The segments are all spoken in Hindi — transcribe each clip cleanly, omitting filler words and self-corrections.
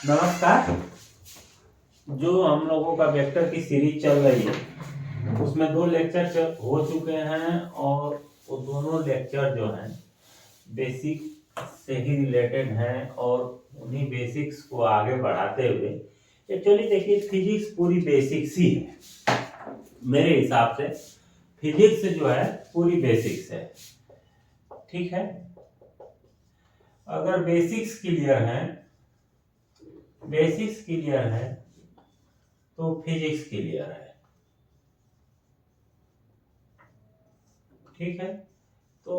नमस्कार। जो हम लोगों का वेक्टर की सीरीज चल रही है उसमें दो लेक्चर हो चुके हैं और वो दोनों लेक्चर जो हैं बेसिक से ही रिलेटेड हैं और उन्हीं बेसिक्स को आगे बढ़ाते हुए एक्चुअली देखिए फिजिक्स पूरी बेसिक्स ही है। मेरे हिसाब से फिजिक्स जो है पूरी बेसिक्स है। ठीक है, अगर बेसिक्स क्लियर है तो फिजिक्स क्लियर है। ठीक है, तो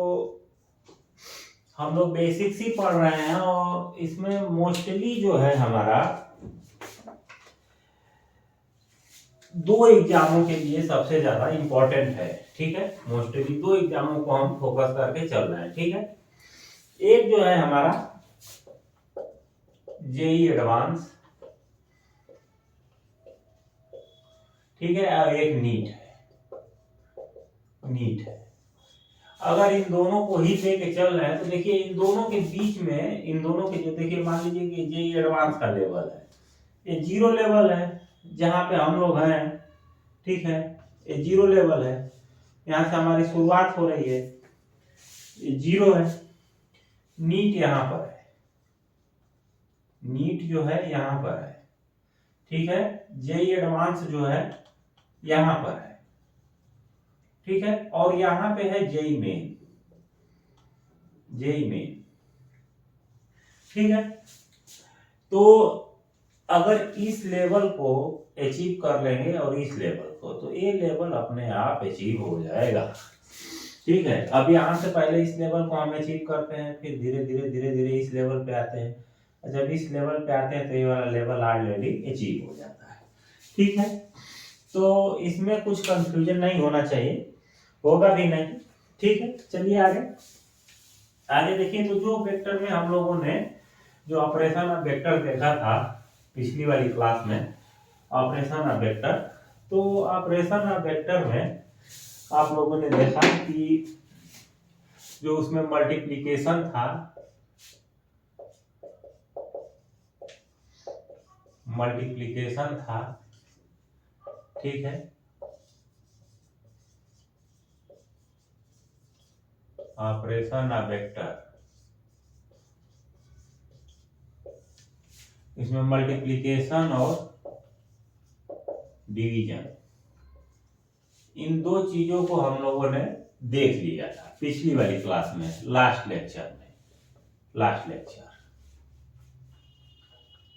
हम लोग बेसिक्स ही पढ़ रहे हैं और इसमें मोस्टली जो है हमारा दो एग्जामों के लिए सबसे ज्यादा इंपॉर्टेंट है। ठीक है, मोस्टली दो एग्जामों को हम फोकस करके चल रहे हैं। ठीक है, एक जो है हमारा जेई एडवांस, ठीक है, और एक नीट है। अगर इन दोनों को ही लेके चल रहे हैं तो देखिए इन दोनों के बीच में इन दोनों के जो देखिए मान लीजिए कि जेई एडवांस का लेवल है, ये जीरो लेवल है जहां पे हम लोग हैं। ठीक है, ये जीरो लेवल है, यहाँ से हमारी शुरुआत हो रही है, ये जीरो है। नीट यहाँ पर है, नीट जो है यहाँ पर है। ठीक है, जेई एडवांस जो है यहाँ पर है। ठीक है, और यहाँ पे है जेई मेन। ठीक है, तो अगर इस लेवल को अचीव कर लेंगे और इस लेवल को, तो ये लेवल अपने आप अचीव हो जाएगा। ठीक है, अब यहाँ से पहले इस लेवल को हम अचीव करते हैं, फिर धीरे धीरे इस लेवल पे आते हैं। जब इस लेवल पे आते हैं तो ये वाला लेवल ऑलरेडी अचीव हो जाता है। ठीक है, तो इसमें कुछ कंफ्यूजन नहीं होना चाहिए, होगा भी नहीं। ठीक है, चलिए आगे देखिए। तो जो वेक्टर में हम लोगों ने जो ऑपरेशन ऑफ वेक्टर देखा था पिछली वाली क्लास में, ऑपरेशन ऑफ वेक्टर, तो ऑपरेशन ऑफ वेक्टर में आप लोगों ने देखा कि जो उसमें मल्टीप्लिकेशन था। ठीक है, ऑपरेशन ऑफ वेक्टर, इसमें मल्टीप्लिकेशन और डिवीजन, इन दो चीजों को हम लोगों ने देख लिया था पिछली वाली क्लास में, लास्ट लेक्चर।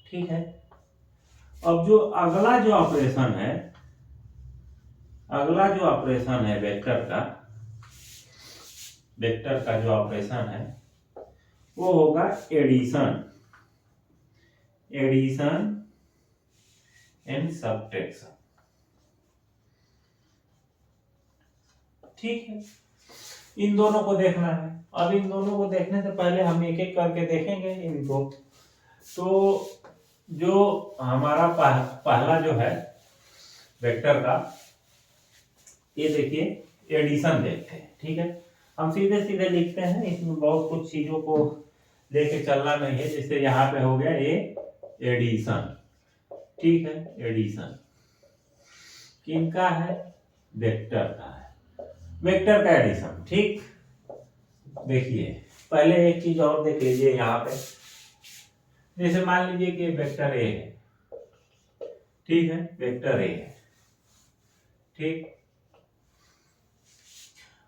ठीक है, अब जो अगला जो ऑपरेशन है वेक्टर का जो ऑपरेशन है वो होगा एडिशन एंड सब्ट्रैक्शन। ठीक है, इन दोनों को देखना है। अब इन दोनों को देखने से पहले हम एक एक करके देखेंगे इनको। तो जो हमारा पहला जो है वेक्टर का, ये देखिए एडिशन देखते हैं। ठीक है, हम सीधे सीधे लिखते हैं, इसमें बहुत कुछ चीजों को लेके चलना नहीं है। जैसे यहाँ पे हो गया ये एडिशन। ठीक है, एडिशन किनका है? वेक्टर का है, वेक्टर का एडिशन। ठीक, देखिए पहले एक चीज और देख लीजिए यहाँ पे। जैसे मान लीजिए कि वेक्टर ए है। ठीक है, वेक्टर ए है। ठीक,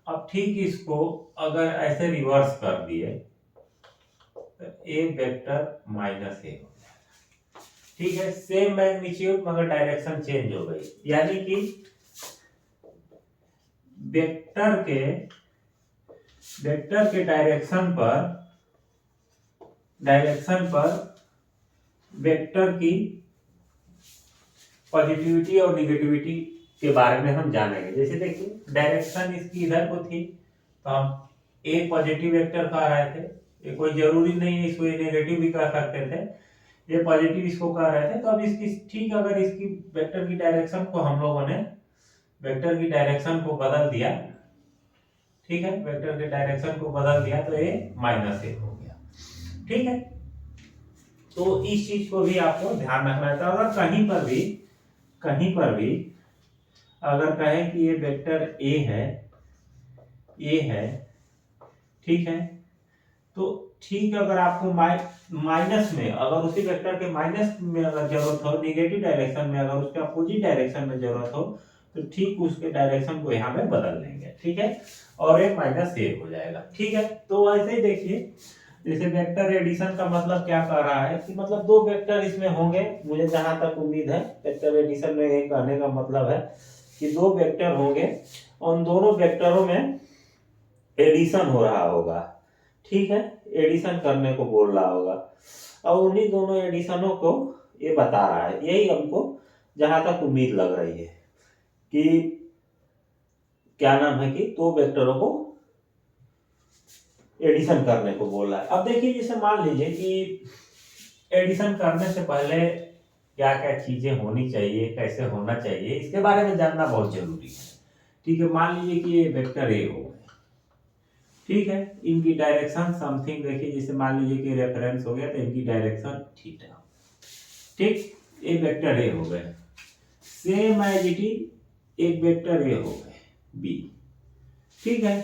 अब ठीक इसको अगर ऐसे रिवर्स कर दिए तो ए वेक्टर माइनस ए हो जाएगा। ठीक है, सेम मैग्नीट्यूड मगर डायरेक्शन चेंज हो गई, यानी कि वेक्टर के डायरेक्शन पर वेक्टर की पॉजिटिविटी और निगेटिविटी के बारे में हम जानेंगे। जैसे देखिए डायरेक्शन इसकी इधर को थी तो हम ए पॉजिटिव वेक्टर कह रहे थे, ये कोई जरूरी नहीं है इसको ये नेगेटिव भी कह सकते थे, ये पॉजिटिव इसको कह रहे थे। तो अब इसकी ठीक अगर इसकी वेक्टर की डायरेक्शन को हम लोगों ने वेक्टर की डायरेक्शन को बदल दिया। ठीक है, वेक्टर के डायरेक्शन को बदल दिया तो ये माइनस ए हो गया। ठीक है, तो इस चीज को भी आपको ध्यान रखना है। तो अगर कहीं पर भी अगर कहें कि ये वेक्टर ए है, ठीक है, तो ठीक है, अगर आपको माइनस में, अगर उसी वेक्टर के माइनस में अगर जरूरत हो, नेगेटिव डायरेक्शन में, अगर उसके अपोजिट डायरेक्शन में जरूरत हो, तो ठीक उसके डायरेक्शन को यहाँ पे बदल लेंगे, ठीक है, और एक माइनस ए हो जाएगा, ठीक है। तो ऐसे ही देखिए, जैसे वेक्टर एडिशन का मतलब क्या कर रहा है कि मतलब दो वेक्टर इसमें होंगे, मुझे जहां तक उम्मीद है वेक्टर एडिशन में ये कहने का मतलब है कि दो वेक्टर होंगे और उन दोनों वेक्टरों में एडिशन हो रहा होगा, ठीक है, एडिशन करने को बोल रहा होगा और उन्हीं दोनों एडिशनों को ये बता रहा है। यही हमको जहां तक उम्मीद लग रही है कि क्या नाम है कि दो वेक्टरों को एडिशन करने को बोल रहा है। अब देखिए, जैसे मान लीजिए कि एडिशन करने से पहले क्या क्या चीजें होनी चाहिए, कैसे होना चाहिए, इसके बारे में जानना बहुत जरूरी है, ठीक है। मान लीजिए कि ये वेक्टर ए हो गए, ठीक है, इनकी डायरेक्शन समथिंग देखिए, जैसे मान लीजिए कि रेफरेंस हो गया तो इनकी डायरेक्शन थीटा, ठीक, ये वेक्टर ए हो गए। सेम एज इट इज एक वेक्टर ए हो गए बी, ठीक है।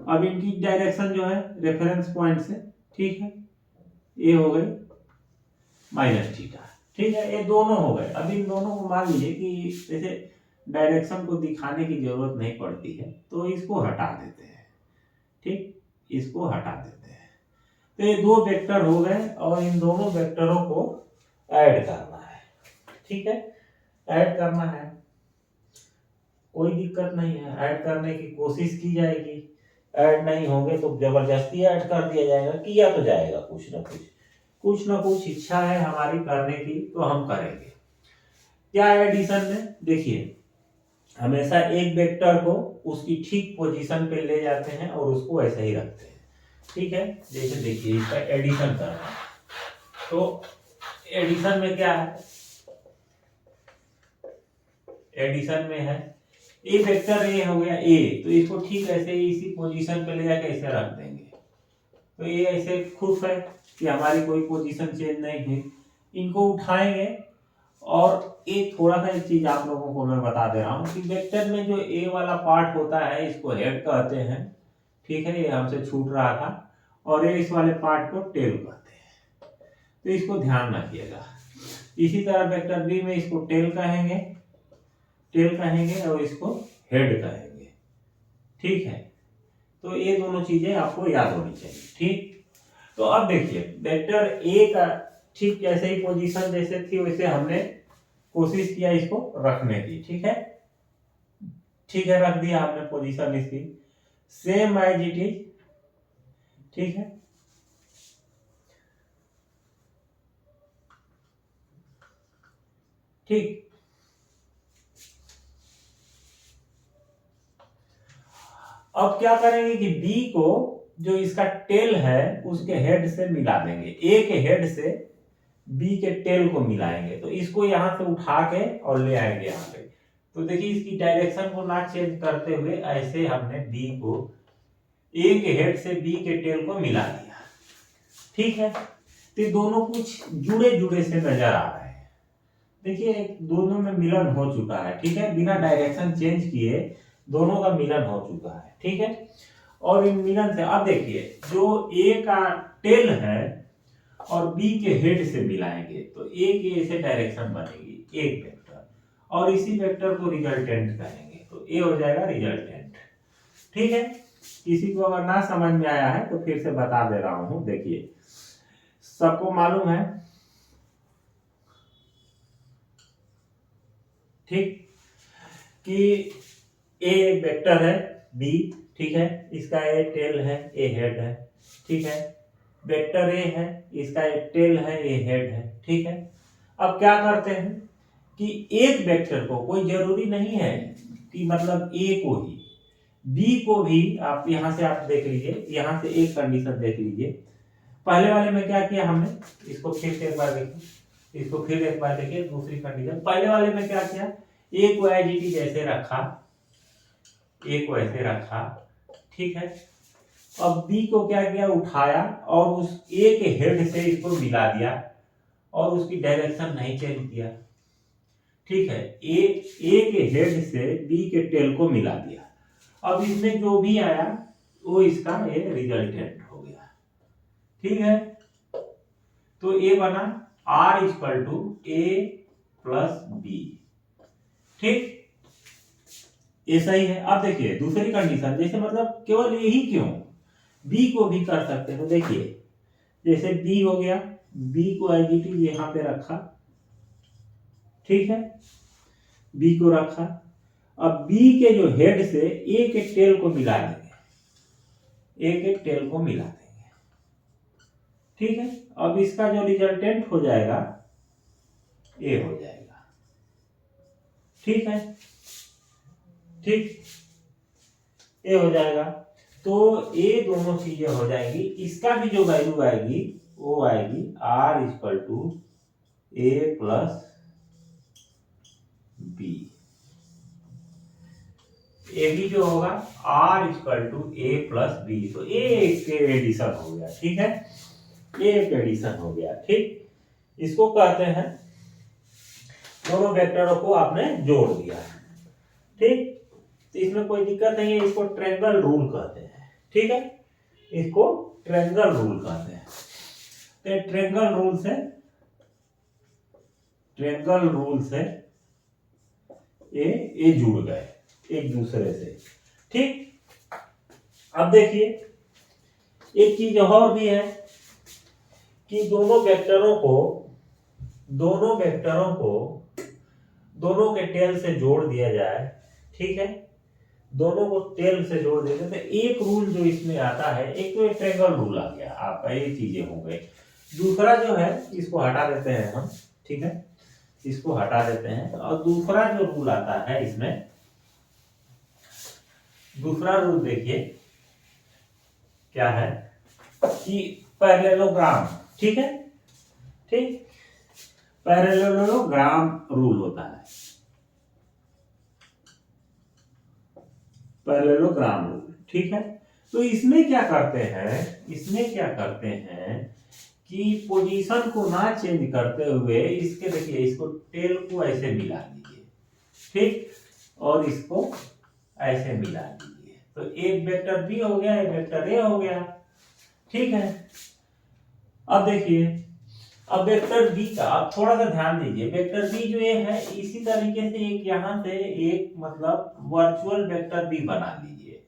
अब इनकी डायरेक्शन जो है रेफरेंस पॉइंट से, ठीक है, ये हो गई माइनस थीटा, ठीक है, ये दोनों हो गए। अब इन दोनों को मान लीजिए कि जैसे डायरेक्शन को दिखाने की जरूरत नहीं पड़ती है तो इसको हटा देते हैं, ठीक, इसको हटा देते हैं। तो ये दो वेक्टर हो गए और इन दोनों वेक्टरों को ऐड करना है, ठीक है, ऐड करना है, कोई दिक्कत नहीं है, ऐड करने की कोशिश की जाएगी, ऐड नहीं होंगे तो जबरदस्ती ऐड कर दिया जाएगा, किया तो जाएगा, कुछ ना कुछ इच्छा है हमारी करने की तो हम करेंगे। क्या एडिशन में देखिए, हमेशा एक वेक्टर को उसकी ठीक पोजीशन पे ले जाते हैं और उसको ऐसे ही रखते हैं, ठीक है। जैसे देखिए इसका एडिशन करना है, तो एडिशन में क्या है, एडिशन में है ए वेक्टर ए हो गया ए, तो इसको ठीक ऐसे ही इसी पोजीशन पे ले जाके ऐसे रख देंगे, तो ये ऐसे खुश है कि हमारी कोई पोजीशन चेंज नहीं है। इनको उठाएंगे और एक थोड़ा सा एक चीज आप लोगों को मैं बता दे रहा हूँ कि वेक्टर में जो ए वाला पार्ट होता है इसको हेड कहते हैं, ठीक है, ये हमसे छूट रहा था, और ये इस वाले पार्ट को टेल कहते हैं, तो इसको ध्यान रखिएगा। इसी तरह वेक्टर बी में इसको टेल कहेंगे और इसको हेड कहेंगे, ठीक है। तो ये दोनों चीजें आपको याद होनी चाहिए, ठीक। तो अब देखिए वेक्टर ए का ठीक जैसे ही पोजीशन जैसे थी वैसे हमने कोशिश किया इसको रखने की, ठीक है, रख दिया हमने पोजीशन इसकी सेम एज इट इज, ठीक है। ठीक, अब क्या करेंगे कि बी को जो इसका टेल है उसके हेड से मिला देंगे, ए के हेड से बी के टेल को मिलाएंगे, तो इसको यहां से उठा के और ले आएंगे यहाँ पे। तो देखिए इसकी डायरेक्शन को ना चेंज करते हुए ऐसे हमने बी को ए के हेड से बी के टेल को मिला दिया, ठीक है। तो दोनों कुछ जुड़े से नजर आ रहे हैं, देखिए दोनों में मिलन हो चुका है, ठीक है, बिना डायरेक्शन चेंज किए दोनों का मिलन हो चुका है, ठीक है। और इन मिलन से अब देखिए जो ए का टेल है और बी के हेड से मिलाएंगे तो ए की ऐसे डायरेक्शन बनेगी एक वेक्टर, और इसी वेक्टर को रिजल्टेंट कहेंगे, तो ए हो जाएगा रिजल्टेंट, ठीक है। किसी को अगर ना समझ में आया है तो फिर से बता दे रहा हूं, देखिए सबको मालूम है, ठीक, कि ए वेक्टर है बी, ठीक है, इसका ए टेल है ए हेड है, ठीक है, वेक्टर ए है इसका ए टेल है ए हेड है, ठीक है। अब क्या करते हैं कि एक वेक्टर को, कोई जरूरी नहीं है कि मतलब ए को ही, बी को भी आप यहां से आप देख लीजिए, यहां से एक कंडीशन देख लीजिए। पहले वाले में क्या किया हमने, इसको फिर से एक बार देखिए, इसको फिर एक बार देखिए, दूसरी कंडीशन पहले वाले में क्या किया, ए को एज इट इज ऐसे रखा, ए को ऐसे रखा, ठीक है, अब बी को क्या किया, उठाया और उस ए के हेड से इसको मिला दिया और उसकी डायरेक्शन नहीं चेंज किया। ठीक है, ए के हेड से बी के टेल को मिला दिया। अब इसमें जो भी आया वो इसका एक रिजल्टेंट हो गया। ठीक है, तो ए बना r equal to A plus b. ठीक, ये सही है। अब देखिए दूसरी कंडीशन, जैसे मतलब केवल यही क्यों, बी को भी कर सकते हैं। तो देखिए जैसे बी हो गया, बी को एज इट इज यहां पे रखा। ठीक है, बी को रखा। अब बी के जो हेड से ए के टेल को मिला देंगे, ए के टेल को मिला देंगे। ठीक है, अब इसका जो रिजल्टेंट हो जाएगा ए हो जाएगा। ठीक है, ठीक, ए हो जाएगा। तो ये दोनों चीजें हो जाएंगी। इसका भी जो वैल्यू आएगी वो आएगी R equal to A plus B. A भी जो होगा R equal to A plus B. तो ए एक एडिशन हो गया। ठीक है, ए एक एडिशन हो गया। ठीक, इसको कहते हैं दोनों वेक्टरों को आपने जोड़ दिया। ठीक, तो इसमें कोई दिक्कत नहीं है। इसको ट्रायंगल रूल कहते हैं। ठीक है, इसको ट्रायंगल रूल कहते हैं। तो ट्रायंगल रूल से ये जुड़ गए एक दूसरे से। ठीक, अब देखिए एक चीज और भी है कि दोनों वेक्टरों के टेल से जोड़ दिया जाए। ठीक है, दोनों को टेल से जोड़ देते तो एक रूल जो इसमें आता है, एक तो ट्रायंगल रूल आ गया आपका, ये चीजें हो गई। दूसरा जो है इसको हटा देते हैं हम। ठीक है, इसको हटा देते हैं और दूसरा जो रूल आता है इसमें, दूसरा रूल देखिए क्या है कि पैरेललोग्राम। ठीक है, ठीक, पैरेललोग्राम रूल होता है, पैरेललोग्राम रूल। ठीक है, तो इसमें क्या करते हैं कि पोजीशन को ना चेंज करते हुए इसके देखिए, इसको टेल को ऐसे मिला दीजिए। ठीक, और इसको ऐसे मिला दीजिए। तो एक वेक्टर बी हो गया, एक वेक्टर ए हो गया। ठीक है, अब देखिए, अब वेक्टर बी का आप थोड़ा सा ध्यान दीजिए। वेक्टर बी जो ये है, इसी तरीके से एक यहां से एक मतलब वर्चुअल वेक्टर बी बना लीजिए।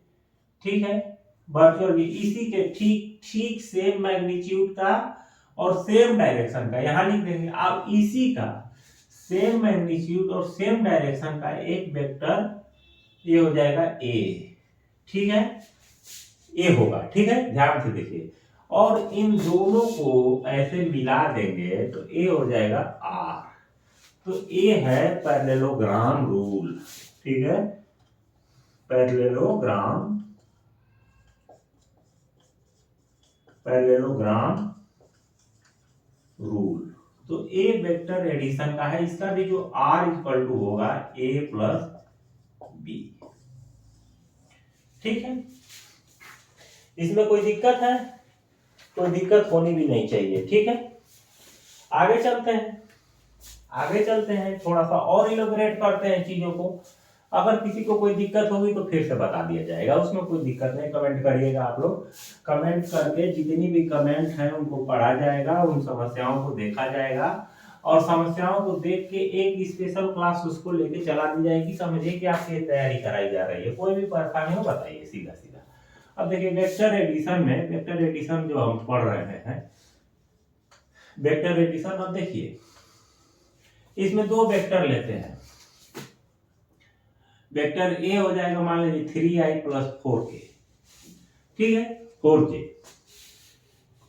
ठीक है, वर्चुअल बी इसी के ठीक सेम मैग्नीट्यूड का और सेम डायरेक्शन का, यहां लिख देंगे आप इसी का सेम मैग्नीट्यूड और सेम डायरेक्शन का एक वेक्टर, ये हो जाएगा ए। ठीक है, ए होगा। ठीक है, ध्यान से देखिए, और इन दोनों को ऐसे मिला देंगे तो ए हो जाएगा आर। तो ए है पैरेललोग्राम रूल। ठीक है, पैरेललोग्राम रूल। तो ए वेक्टर एडिशन का है, इसका भी जो आर इक्वल टू होगा ए प्लस बी। ठीक है, इसमें कोई दिक्कत है? कोई दिक्कत होनी भी नहीं चाहिए। ठीक है, आगे चलते हैं, थोड़ा सा और इलेबोरेट करते हैं चीजों को। अगर किसी को कोई दिक्कत होगी तो फिर से बता दिया जाएगा, उसमें कोई दिक्कत नहीं। कमेंट करिएगा आप लोग, कमेंट करके जितनी भी कमेंट हैं उनको पढ़ा जाएगा, उन समस्याओं को देखा जाएगा और समस्याओं को देख के एक स्पेशल क्लास उसको लेके चला दी जाएगी। समझिए कि आपकी तैयारी कराई जा रही है। कोई भी परेशानी हो बताइए सीधा सीधा। अब देखिए वेक्टर एडिशन जो हम पढ़ रहे हैं, वेक्टर एडिशन। अब देखिए इसमें दो वेक्टर लेते हैं। वेक्टर ए हो जाएगा मान लीजिए 3i प्लस 4k। ठीक है, 4k।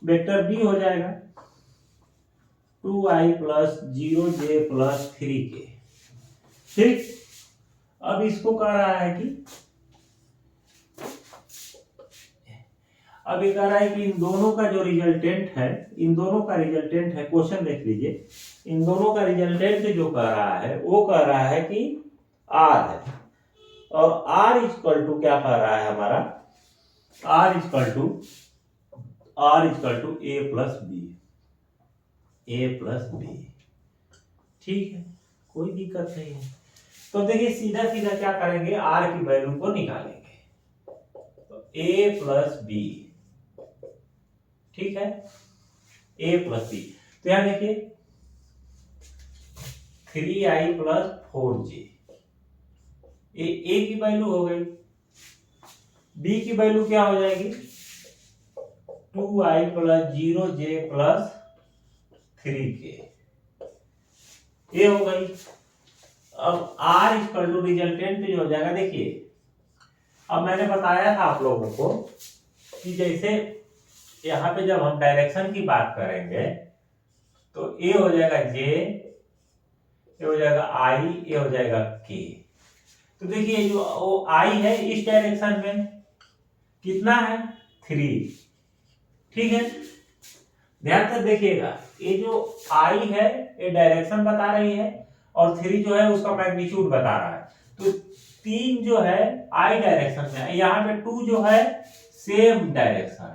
वेक्टर बी हो जाएगा 2i plus 0j plus 3k। ठीक, अब इसको कह रहा है कि इन दोनों का जो रिजल्टेंट है, क्वेश्चन देख लीजिए, इन दोनों का रिजल्टेंट जो कह रहा है वो कह रहा है कि आर है, और आर इक्वल टू क्या कह रहा है हमारा, r equal to A plus b. ठीक है, कोई दिक्कत नहीं है। तो देखिए सीधा सीधा क्या करेंगे, आर की वैल्यू को निकालेंगे। तो ए प्लस बी, ठीक है, ए प्लस बी। तो यहां देखिए 3i प्लस 4j, ए की वैल्यू हो गई, बी की वैल्यू क्या हो जाएगी 2i plus 0j plus 3k, ये हो गई। अब r इक्वल टू रिजल्टेंट जो हो जाएगा, देखिए अब मैंने बताया था आप लोगों को कि जैसे यहाँ पे जब हम डायरेक्शन की बात करेंगे तो ए हो जाएगा j, ये हो जाएगा i, ये हो जाएगा k। तो देखिए जो वो i है इस डायरेक्शन में कितना है 3, ठीक है, ध्यान से देखिएगा, ये जो i है ये डायरेक्शन बता रही है और 3 जो है उसका मैग्नीट्यूड बता रहा है। तो 3 जो है i डायरेक्शन में है, यहाँ पे 2 जो है सेम डायरेक्शन,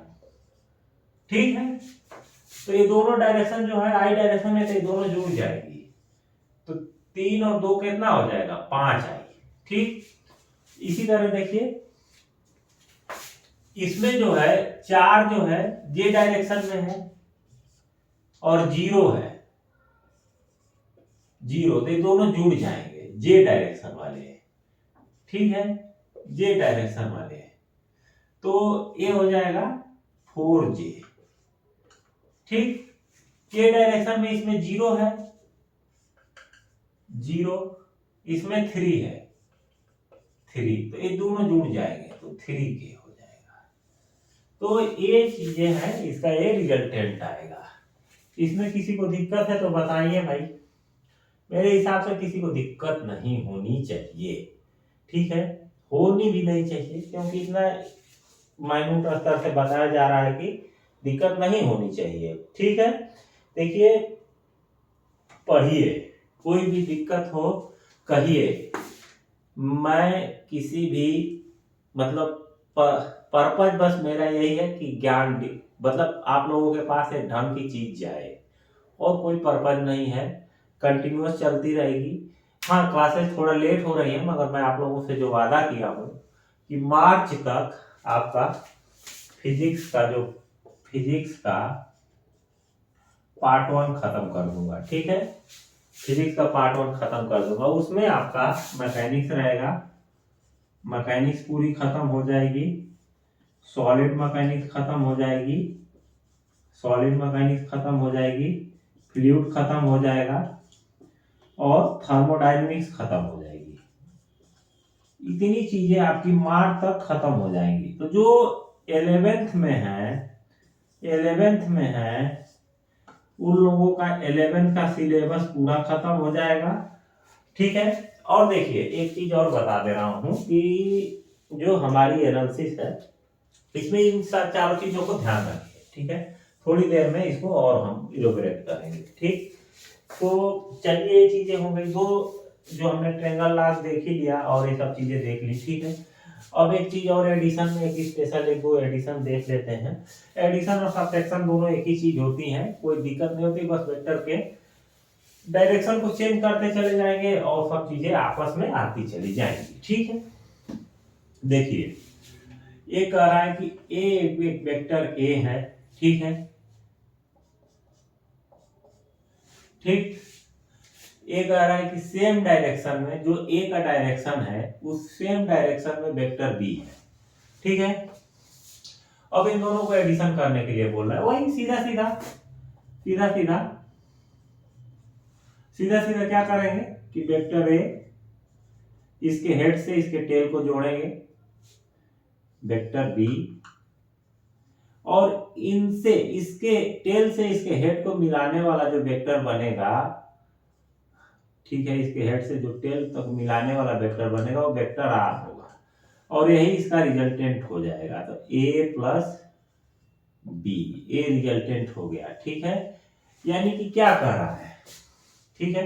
ठीक है। तो ये दोनों डायरेक्शन जो है i डायरेक्शन में, तो ये दोनों जुड़ जाएगी। तो 3 और 2 कितना हो जाएगा 5i, ठीक। इसी तरह देखिए इसमें जो है 4 जो है जे डायरेक्शन में है और 0 है 0, तो ये दोनों जुड़ जाएंगे, जे डायरेक्शन वाले, ठीक है, जे डायरेक्शन वाले। तो ये हो जाएगा 4j, ठीक। के डायरेक्शन में इसमें 0 है 0, इसमें 3 है 3, तो ये दोनों जुड़ जाएंगे तो 3k हो जाएगा। तो ये चीजें हैं, इसका ये रिजल्टेंट आएगा। इसमें किसी को दिक्कत है तो बताइए भाई, मेरे हिसाब से किसी को दिक्कत नहीं होनी चाहिए, ठीक है, होनी भी नहीं चाहिए, क्योंकि इतना माइन्यूट स्तर से बताया जा रहा है कि दिक्कत नहीं होनी चाहिए, ठीक है। देखिए पढ़िए, कोई भी दिक्कत हो कहिए, मैं किसी भी मतलब पर्पज बस मेरा यही है कि ज्ञान मतलब आप लोगों के पास एक ढंग की चीज जाए, और कोई पर्पज नहीं है, कंटिन्यूअस चलती रहेगी। हाँ क्लासेस थोड़ा लेट हो रही है, मगर मैं आप लोगों से जो वादा किया हूँ कि मार्च तक आपका फिजिक्स का पार्ट 1 खत्म कर दूंगा, ठीक है, फिजिक्स का पार्ट 1 खत्म कर दूंगा। उसमें आपका मैकेनिक्स रहेगा, मैकेनिक्स पूरी खत्म हो जाएगी, सॉलिड मैकेनिक्स खत्म हो जाएगी, फ्लूइड खत्म हो जाएगा और थर्मोडायनेमिक्स खत्म हो जाएगी। इतनी चीजें आपकी मार्च तक खत्म हो जाएंगी। तो जो 11th में है उन लोगों का 11th का सिलेबस पूरा खत्म हो जाएगा, ठीक है। और देखिए एक चीज और बता दे रहा हूं कि जो हमारी एनालिसिस है इसमें इन चारों चीजों को ध्यान रखिए, ठीक है, थोड़ी देर में इसको और हम इलोबरेट करेंगे, ठीक। तो चलिए ये चीजें हो गई, दो जो हमने ट्रायंगल लॉस देख ही लिया और ये सब चीजें देख ली, ठीक है। अब एक चीज और एडिशन में एक स्पेशल एक दो एडिशन देख लेते हैं। एडिशन और सबट्रैक्शन दोनों एक ही चीज होती हैं, कोई दिक्कत नहीं होती, बस वेक्टर के डायरेक्शन को चेंज करते चले जाएंगे और सब चीजें आपस में आती चली जाएंगी, ठीक है। देखिए ये कह रहा है कि ए एक वेक्टर ए है, ठीक है, ठीक। ए कह रहा है कि सेम डायरेक्शन में जो ए का डायरेक्शन है उस सेम डायरेक्शन में वेक्टर बी है, ठीक है। अब इन दोनों को एडिशन करने के लिए बोल रहा है, वही सीधा सीधा क्या करेंगे कि वेक्टर ए इसके हेड से इसके टेल को जोड़ेंगे, वेक्टर बी, और इनसे इसके टेल से इसके हेड को मिलाने वाला जो वेक्टर बनेगा, ठीक है, इसके हेड से जो टेल तक मिलाने वाला वेक्टर बनेगा वो वेक्टर आर होगा और यही इसका रिजल्टेंट हो जाएगा। तो ए प्लस बी, ए रिजल्टेंट हो गया, ठीक है। यानी कि क्या कर रहा है, ठीक है।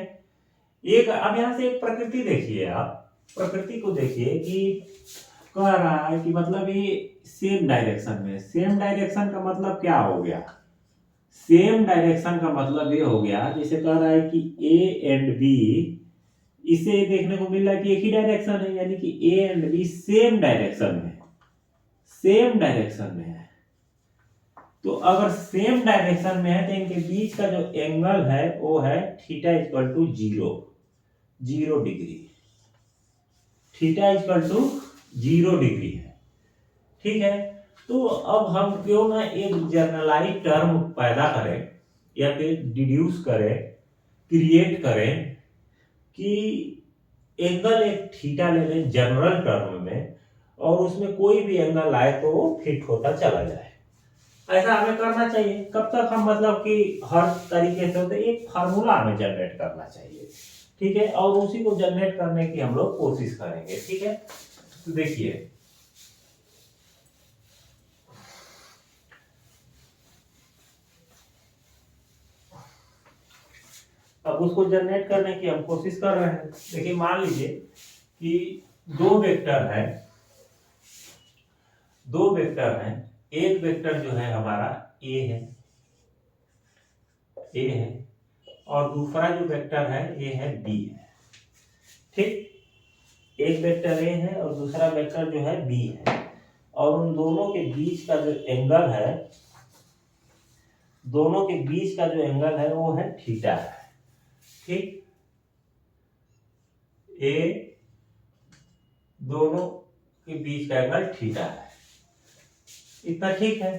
एक अब यहां से एक प्रकृति देखिए, आप प्रकृति को देखिए कि कह रहा है कि मतलब ये सेम डायरेक्शन में, सेम डायरेक्शन का मतलब क्या हो गया, सेम डायरेक्शन का मतलब ये हो गया जैसे कह रहा है कि ए एंड बी, इसे देखने को मिल रहा है कि एक ही डायरेक्शन है, यानी कि A and B same direction में, सेम डायरेक्शन में है। तो अगर सेम डायरेक्शन में है तो इनके बीच का जो एंगल है वो है theta equal to 0 degree, theta equal to 0 degree है। ठीक है, तो अब हम क्यों ना एक जनरलाइज टर्म पैदा करें या फिर डिड्यूस करें, क्रिएट करें कि एंगल एक थीटा ले लें जनरल टर्म में, और उसमें कोई भी एंगल आए तो वो फिट होता चला जाए। ऐसा हमें करना चाहिए। कब तक हम मतलब कि हर तरीके से होते एक फार्मूला हमें जनरेट करना चाहिए। ठीक है, और उसी को जनरेट करने की हम लोग कोशिश करेंगे। ठीक है, तो देखिए अब उसको जनरेट करने की हम कोशिश कर रहे हैं। देखिए मान लीजिए कि दो वेक्टर है, दो वेक्टर हैं, एक वेक्टर जो है हमारा ए है, ए है, और दूसरा जो वेक्टर है ए है बी है। ठीक, एक वेक्टर ए है और दूसरा वेक्टर जो है बी है, और उन दोनों के बीच का जो एंगल है, दोनों के बीच का जो एंगल है वो है थीटा है। ठीक, ए दोनों के बीच का एंगल थीटा है, इतना ठीक है,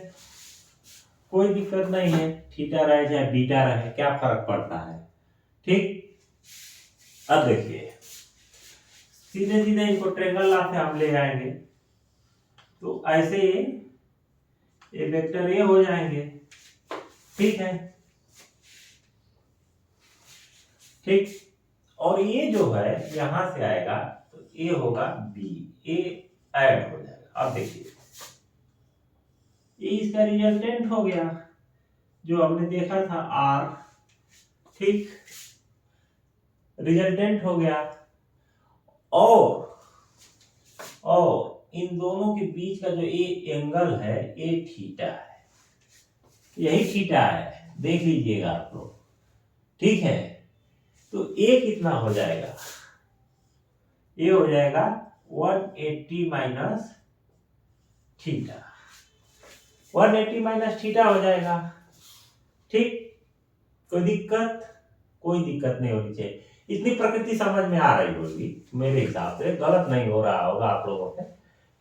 कोई दिक्कत नहीं है, थीटा रहे चाहे बीटा रहे क्या फर्क पड़ता है। ठीक, अब देखिए सीधे सीधे इनको ट्रेंगल ला के हम ले आएंगे, तो ऐसे ये वेक्टर ए हो जाएंगे। ठीक है, ठीक, और ये जो है यहां से आएगा तो ए होगा बी, ए ऐड हो जाएगा। अब देखिए ये इसका रिजल्टेंट हो गया जो हमने देखा था आर। ठीक, रिजल्टेंट हो गया, और इन दोनों के बीच का जो ए एंगल है ए थीटा है, यही थीटा है, देख लीजिएगा आप लोग। ठीक है, तो ए कितना हो जाएगा, ए हो जाएगा 180 माइनस थीटा, 180 माइनस थीटा हो जाएगा। ठीक, कोई दिक्कत, कोई दिक्कत नहीं होनी चाहिए, इतनी प्रकृति समझ में आ रही होगी, मेरे हिसाब से गलत नहीं हो रहा होगा आप लोगों से।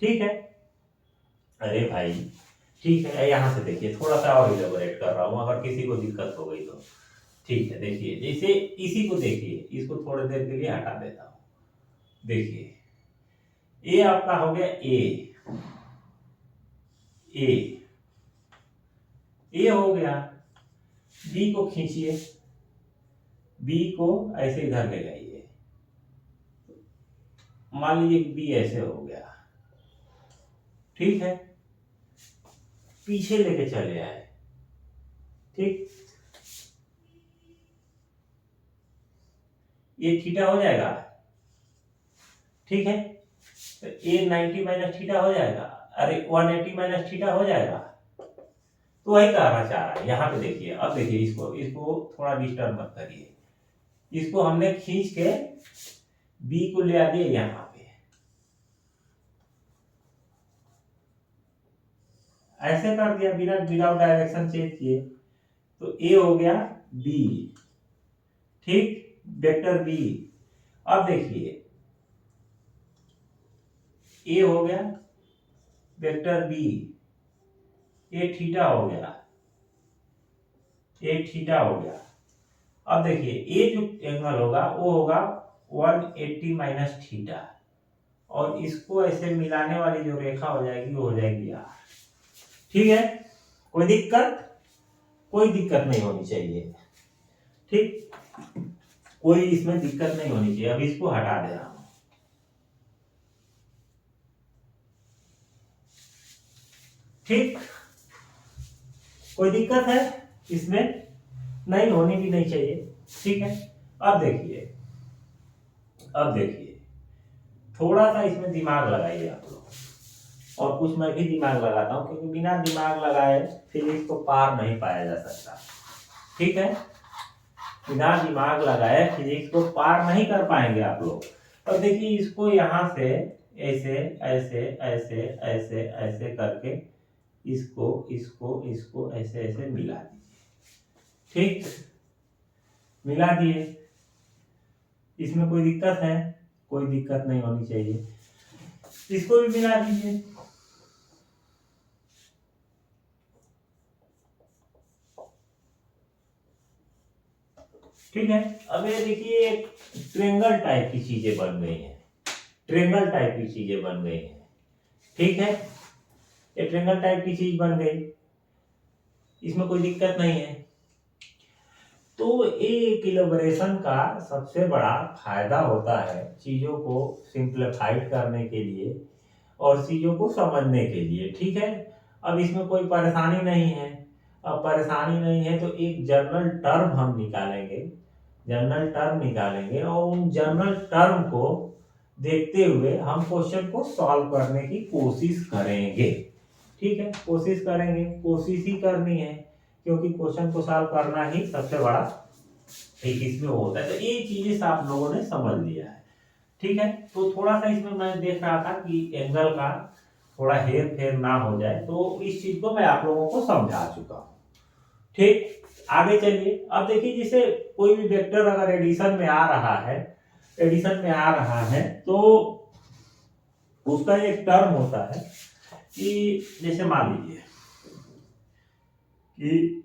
ठीक है, अरे भाई ठीक है, यहां से देखिए थोड़ा सा और इलेबोरेट कर रहा हूं अगर किसी को दिक्कत हो गई तो। ठीक है, देखिए जैसे इसी को देखिए, इसको थोड़ी देर के लिए हटा देता हूं। देखिए ये आपका हो गया ए, ए हो गया, बी को खींचिए, बी को ऐसे इधर ले जाइए, मान लीजिए बी ऐसे हो गया। ठीक है, पीछे लेके चले आए। ठीक, ये थीटा हो जाएगा। ठीक है, तो ए 90 माइनस थीटा हो जाएगा, अरे 180 माइनस थीटा हो जाएगा। तो वही कहना चाह रहा है यहाँ पे। देखिए अब देखिए इसको थोड़ा डिस्टर्ब मत करिए, इसको हमने खींच के बी को ले आ दिया यहाँ पे, ऐसे कर दिया बिना विदाउट डायरेक्शन चेंज किए, तो ए हो गया बी। ठीक, वेक्टर बी। अब देखिए ए हो गया वेक्टर बी, ए थीटा हो गया, ए थीटा हो गया। अब देखिए ए जो एंगल होगा वो होगा 180 माइनस थीटा, और इसको ऐसे मिलाने वाली जो रेखा हो जाएगी वो हो जाएगी आर। ठीक है, कोई दिक्कत, कोई दिक्कत नहीं होनी चाहिए। ठीक, कोई इसमें दिक्कत नहीं होनी चाहिए। अब इसको हटा दे रहा हूं। ठीक, कोई दिक्कत है इसमें, नहीं होनी भी नहीं चाहिए। ठीक है, अब देखिए, अब देखिए थोड़ा सा इसमें दिमाग लगाइए आप लोग। और कुछ मैं भी दिमाग लगाता हूँ, क्योंकि बिना दिमाग लगाए फिजिक्स को पार नहीं पाया जा सकता। ठीक है, बिना दिमाग लगाए फिजिक्स को पार नहीं कर पाएंगे आप लोग। और देखिए इसको यहाँ से ऐसे ऐसे ऐसे ऐसे ऐसे करके इसको इसको इसको ऐसे ऐसे मिला दीजिए। ठीक, मिला दिए, इसमें कोई दिक्कत है? कोई दिक्कत नहीं होनी चाहिए। इसको भी मिला दीजिए। ठीक है, अब ये देखिए ट्रेंगल टाइप की चीजें बन गई हैं, ट्रेंगल टाइप की चीजें बन गई हैं। ठीक है, ये ट्रेंगल टाइप की चीज बन गई, इसमें कोई दिक्कत नहीं है। तो एक इलेबोरेशन का सबसे बड़ा फायदा होता है चीजों को सिंप्लीफाइड करने के लिए और चीजों को समझने के लिए। ठीक है, अब इसमें कोई परेशानी नहीं है। अब परेशानी नहीं है तो एक जनरल टर्म हम निकालेंगे, जनरल टर्म निकालेंगे और उन जनरल टर्म को देखते हुए हम क्वेश्चन को सॉल्व करने की कोशिश करेंगे। ठीक है, कोशिश करेंगे, कोशिश ही करनी है, क्योंकि क्वेश्चन को सॉल्व करना ही सबसे बड़ा एक इसमें होता है। तो ये चीजें आप लोगों ने समझ लिया है। ठीक है, तो थोड़ा सा इसमें मैं देख रहा था कि एंगल का थोड़ा हेर फेर ना हो जाए, तो इस चीज को मैं आप लोगों को समझा चुका हूँ। ठीक, आगे चलिए। अब देखिए जैसे कोई भी वेक्टर अगर एडिशन में आ रहा है, एडिशन में आ रहा है तो उसका एक टर्म होता है कि जैसे मान लीजिए कि